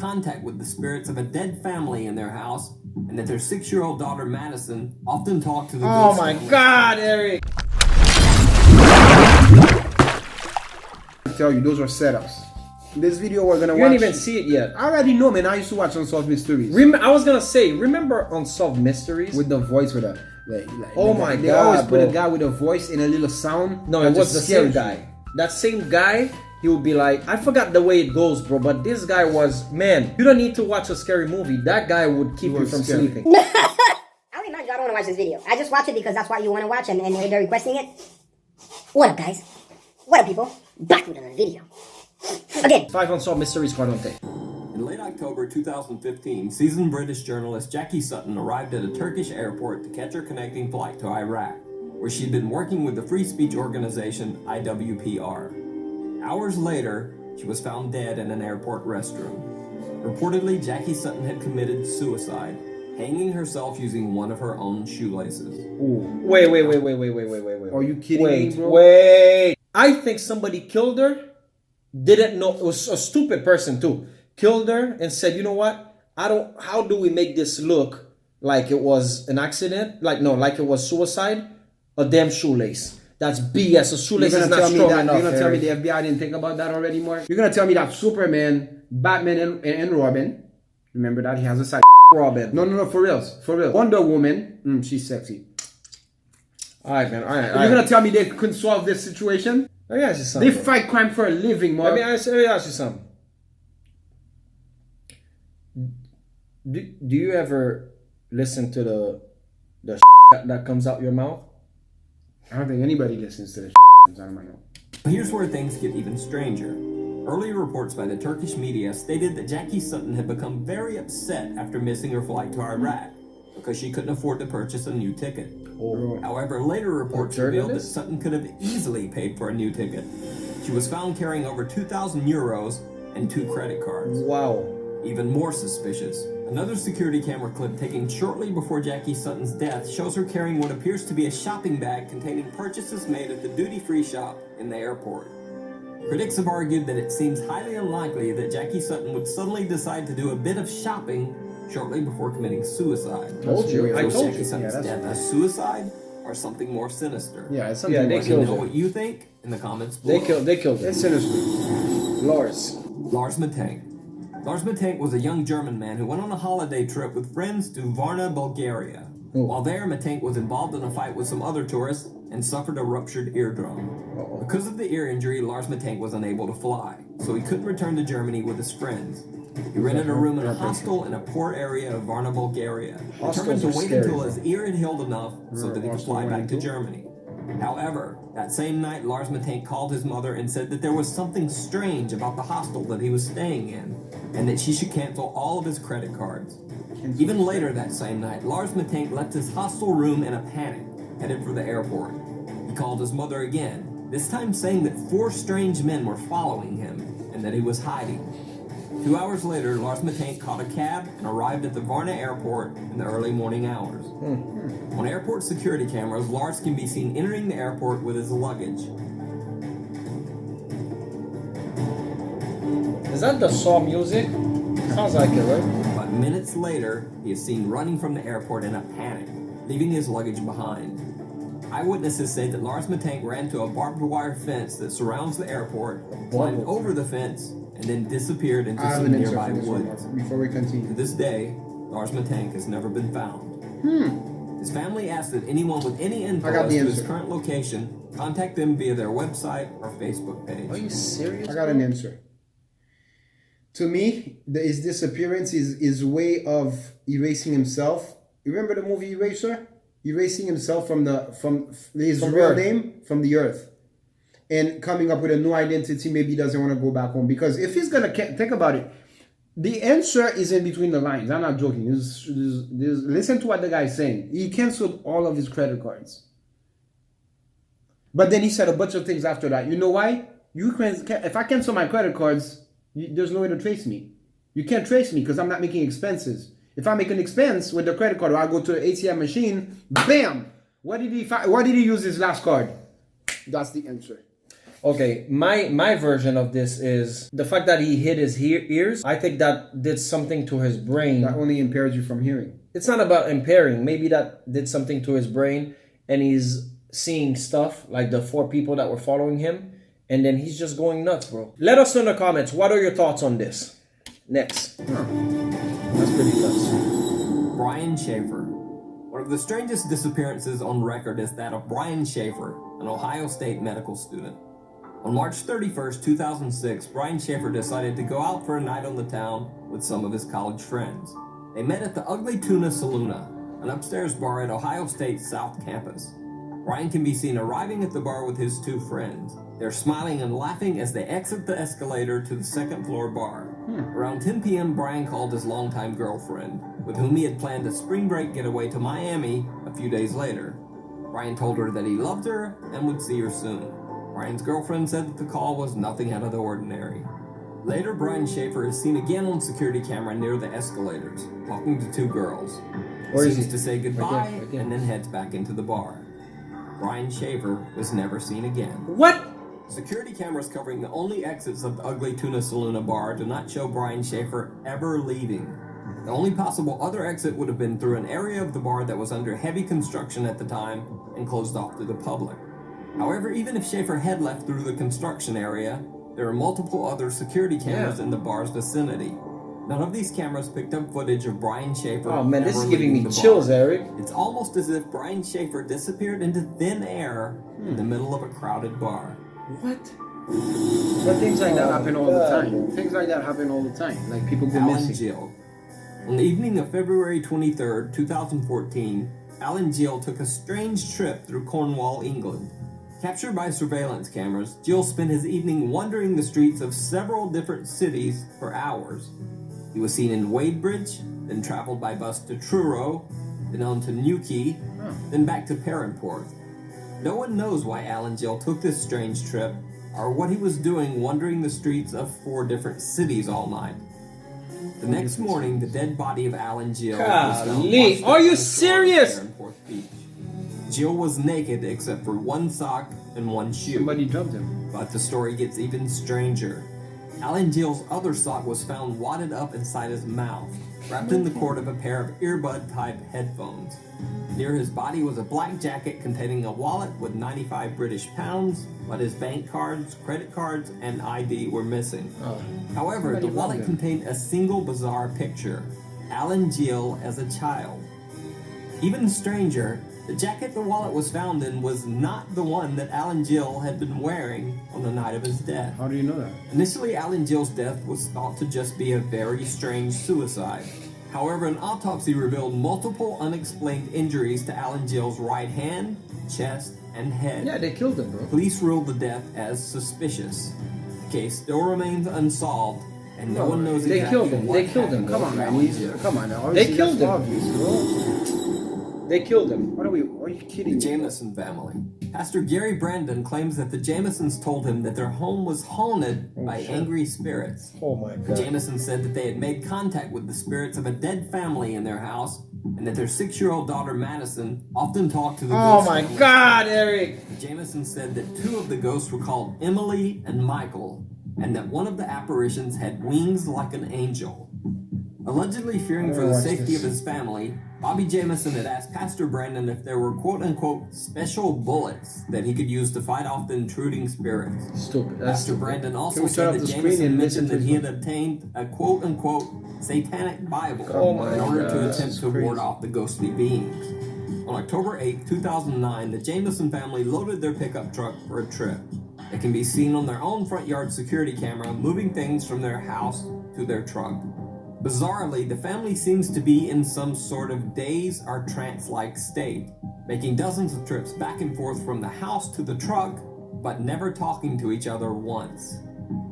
contact with the spirits of a dead family in their house, and that their 6-year-old daughter Madison often talked to the Oh ghost. my God, Eric! I tell you, those are setups. This video we're gonna watch. You didn't even see it yet. I already know, man. I used to watch Unsolved Mysteries. I was gonna say, remember Unsolved Mysteries? With the voice, with a oh my they God, always put bro. a guy with a voice in a little sound. No, it was the same guy. That same guy, he would be like, I forgot the way it goes, bro, but this guy was, man, you don't need to watch a scary movie. That guy would keep you from sleeping. I'll remind you, I don't want to watch this video. I just watch it because that's what you want to watch, and they're requesting it. What up, guys? What up, people? Back with another video. Again. 5 Unsolved Mysteries caught on tape. In late October 2015, seasoned British journalist Jackie Sutton arrived at a Turkish airport to catch her connecting flight to Iraq, where she'd been working with the free speech organization IWPR. Hours later, she was found dead in an airport restroom. Reportedly, Jackie Sutton had committed suicide, hanging herself using one of her own shoelaces. Ooh. Wait. Are you kidding me, bro? Wait. I think somebody killed her, didn't know, it was a stupid person too, killed her and said, you know what, how do we make this look like it was an accident? Like it was suicide? A damn shoelace. That's BS. A shoelace is not strong enough. You're gonna tell me the FBI didn't think about that already, Mark? You're gonna tell me that Superman, Batman, and Robin, remember that? He has a side Robin. No, for real. Wonder Woman, she's sexy. Alright, man. Alright. You're gonna tell me they couldn't solve this situation? Let me ask you something. They fight crime for a living, Mark. Let me ask you something. Do you ever listen to the that comes out your mouth? I don't think anybody listens to this comes out of my mouth. Here's where things get even stranger. Earlier reports by the Turkish media stated that Jackie Sutton had become very upset after missing her flight to Iraq because she couldn't afford to purchase a new ticket. Oh. However, later reports revealed that Sutton could have easily paid for a new ticket. She was found carrying over 2,000 euros and 2 credit cards. Wow. Even more suspicious, another security camera clip taken shortly before Jackie Sutton's death shows her carrying what appears to be a shopping bag containing purchases made at the duty-free shop in the airport. Critics have argued that it seems highly unlikely that Jackie Sutton would suddenly decide to do a bit of shopping shortly before committing suicide. Told you. I Was told Jackie you. Sutton's death a suicide or something more sinister? Yeah, it's something. they Let me killed know her. what you think in the comments below. They killed her. It's sinister. Lars. Lars Matank. Lars Matank was a young German man who went on a holiday trip with friends to Varna, Bulgaria. While there, Matank was involved in a fight with some other tourists and suffered a ruptured eardrum. Because of the ear injury, Lars Matank was unable to fly, so he couldn't return to Germany with his friends. He rented a room in a hostel in a poor area of Varna, Bulgaria, determined to wait until his ear had healed enough so that he could fly back to Germany. However, that same night, Lars Matank called his mother and said that there was something strange about the hostel that he was staying in, and that she should cancel all of his credit cards. Even later that same night, Lars Matank left his hostel room in a panic, headed for the airport. He called his mother again, this time saying that 4 strange men were following him, and that he was hiding. 2 hours later, Lars Matank caught a cab and arrived at the Varna airport in the early morning hours. On airport security cameras, Lars can be seen entering the airport with his luggage. Is that the Saw music? Sounds like it, right? But minutes later, he is seen running from the airport in a panic, leaving his luggage behind. Eyewitnesses say that Lars Matank ran to a barbed wire fence that surrounds the airport, climbed over the fence, and then disappeared into some nearby woods. Before we continue. To this day, Lars Matank has never been found. His family asks that anyone with any info as to his current location contact them via their website or Facebook page. Are you serious? I got an answer. To me, his disappearance is his way of erasing himself. You remember the movie Eraser? Erasing himself from his real name from the earth, and coming up with a new identity. Maybe he doesn't want to go back home, because if he's gonna think about it, the answer is in between the lines. I'm not joking. Listen to what the guy's saying. He canceled all of his credit cards, but then he said a bunch of things after that. You know why? If I cancel my credit cards, there's no way to trace me. You can't trace me because I'm not making expenses. If I make an expense with the credit card, or I go to an ATM machine, bam! What did he use his last card? That's the answer. Okay, my version of this is the fact that he hid his ears. I think that did something to his brain. That only impairs you from hearing. It's not about impairing. Maybe that did something to his brain, and he's seeing stuff like the 4 people that were following him, and then he's just going nuts, bro. Let us know in the comments. What are your thoughts on this? Next. That's pretty nuts. Brian Schaefer. One of the strangest disappearances on record is that of Brian Schaefer, an Ohio State medical student. On March 31st, 2006, Brian Schaefer decided to go out for a night on the town with some of his college friends. They met at the Ugly Tuna Saloona, an upstairs bar at Ohio State's South Campus. Brian can be seen arriving at the bar with his 2 friends. They're smiling and laughing as they exit the escalator to the second floor bar. Around 10 p.m., Brian called his longtime girlfriend, with whom he had planned a spring break getaway to Miami a few days later. Brian told her that he loved her and would see her soon. Brian's girlfriend said that the call was nothing out of the ordinary. Later, Brian Schaefer is seen again on security camera near the escalators, talking to 2 girls. He seems to say goodbye Right there. and then heads back into the bar. Brian Schaefer was never seen again. What? Security cameras covering the only exits of the Ugly Tuna Saloona bar do not show Brian Schaefer ever leaving. The only possible other exit would have been through an area of the bar that was under heavy construction at the time and closed off to the public. However, even if Schaefer had left through the construction area, there are multiple other security cameras in the bar's vicinity. None of these cameras picked up footage of Brian Schaefer. Oh man, this ever is giving me leaving the chills, bar. Eric. It's almost as if Brian Schaefer disappeared into thin air in the middle of a crowded bar. What? But things like that happen all the time. Things like that happen all the time. Like people go Alan missing. Gill. On the evening of February 23rd, 2014, Alan Gill took a strange trip through Cornwall, England. Captured by surveillance cameras, Gill spent his evening wandering the streets of several different cities for hours. He was seen in Wadebridge, then traveled by bus to Truro, then on to Newquay, then back to Perranporth. No one knows why Alan Gill took this strange trip, or what he was doing wandering the streets of 4 different cities all night. The next morning, the dead body of Alan Gill was found Golly, washed up are you on the shore of serious? Perranporth Beach. Gill was naked except for 1 sock and 1 shoe. Somebody dumped him. But the story gets even stranger. Alan Gill's other sock was found wadded up inside his mouth, wrapped in the cord of a pair of earbud-type headphones. Near his body was a black jacket containing a wallet with 95 British pounds, but his bank cards, credit cards, and ID were missing. However, the Somebody wallet robbed him. contained a single bizarre picture: Alan Gill as a child. Even stranger, the jacket the wallet was found in was not the one that Alan Gill had been wearing on the night of his death. How do you know that? Initially, Alan Gill's death was thought to just be a very strange suicide. However, an autopsy revealed multiple unexplained injuries to Alan Gill's right hand, chest, and head. Yeah, they killed him, bro. Police ruled the death as suspicious. The case still remains unsolved, and no one knows they exactly killed him. what They killed him. happened Come on, to man. Alan He's, Gill. come on now. They Obviously, killed that's him. obvious, bro. They killed him. What are we? Are you kidding The me? Jameson family. Pastor Gary Brandon claims that the Jamesons told him that their home was haunted by angry spirits. Oh my The god. Jamesons said that they had made contact with the spirits of a dead family in their house, and that their 6-year-old daughter Madison often talked to the Oh ghosts. my god, Eric. The Jamesons said that 2 of the ghosts were called Emily and Michael, and that one of the apparitions had wings like an angel. Allegedly fearing for the watch safety this. of his family, Bobby Jameson had asked Pastor Brandon if there were quote-unquote special bullets that he could use to fight off the intruding spirits. Stupid. That's Pastor stupid. Brandon Can also we turn said off that the screen Jameson and mentioned listen that to he his had obtained a quote-unquote satanic Bible Oh my in order God, to this attempt is to ward crazy. off the ghostly beings. On October 8, 2009, the Jameson family loaded their pickup truck for a trip. It can be seen on their own front yard security camera moving things from their house to their truck. Bizarrely, the family seems to be in some sort of daze or trance-like state, making dozens of trips back and forth from the house to the truck, but never talking to each other once.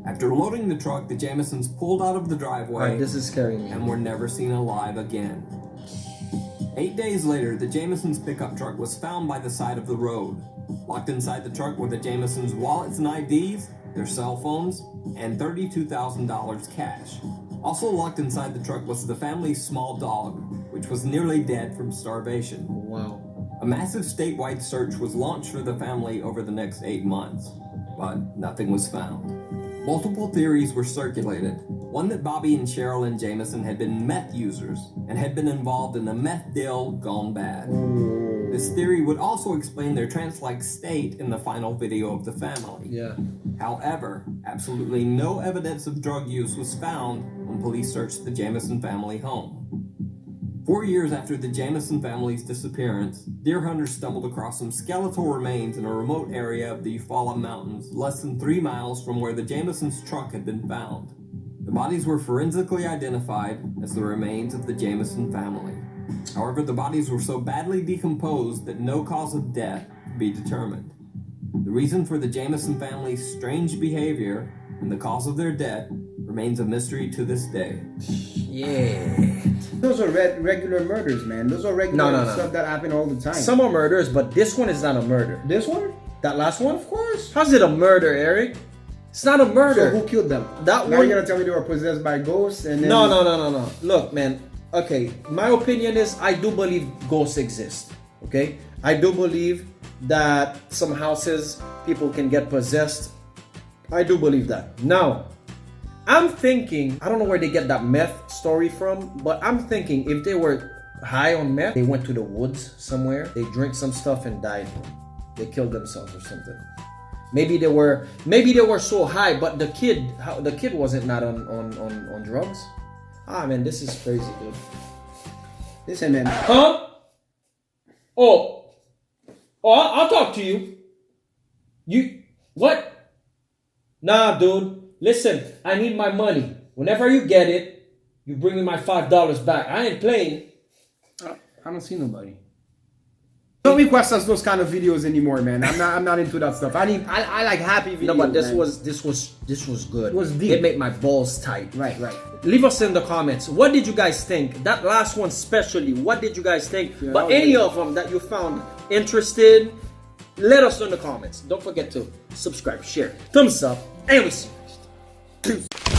After loading the truck, the Jamesons pulled out of the driveway Alright, this is scaring me. and were never seen alive again. 8 days later, the Jamesons' pickup truck was found by the side of the road. Locked inside the truck were the Jamesons' wallets and IDs, their cell phones, and $32,000 cash. Also locked inside the truck was the family's small dog, which was nearly dead from starvation. Wow. A massive statewide search was launched for the family over the next 8 months. but nothing was found. Multiple theories were circulated. One that Bobby and Sherilyn Jameson had been meth users and had been involved in a meth deal gone bad. This theory would also explain their trance-like state in the final video of the family. Yeah. However, absolutely no evidence of drug use was found when police searched the Jameson family home. 4 years after the Jameson family's disappearance, deer hunters stumbled across some skeletal remains in a remote area of the Eufaula Mountains, less than 3 miles from where the Jamesons' truck had been found. The bodies were forensically identified as the remains of the Jameson family. However, the bodies were so badly decomposed that no cause of death could be determined. The reason for the Jameson family's strange behavior and the cause of their death remains a mystery to this day. Yeah. Those are regular murders, man. Those are regular stuff that happen all the time. Some are murders, but this one is not a murder. This one? That last one? Of course. How's it a murder, Eric? It's not a murder. So who killed them? That now one. You're gonna tell me they were possessed by ghosts and then... No. Look, man. Okay, my opinion is I do believe ghosts exist. Okay? I do believe that some houses, people can get possessed. I do believe that. Now, I'm thinking, I don't know where they get that meth story from, but I'm thinking if they were high on meth, they went to the woods somewhere, they drank some stuff and died. They killed themselves or something. Maybe they were so high, but the kid wasn't not on drugs. Ah man, this is crazy, dude. Listen, man. Huh? Oh, I'll talk to you. You what? Nah, dude. Listen, I need my money. Whenever you get it, you bring me my $5 back. I ain't playing. I don't see nobody. Don't request us those kind of videos anymore, man. I'm not into that stuff. I like happy videos. No, but this man. was good. It was deep. It made my balls tight. Right. Leave us in the comments. What did you guys think? That last one especially. What did you guys think? Yeah, but any of them that you found interested, let us know in the comments. Don't forget to subscribe, share, thumbs up, and we see you next. Peace.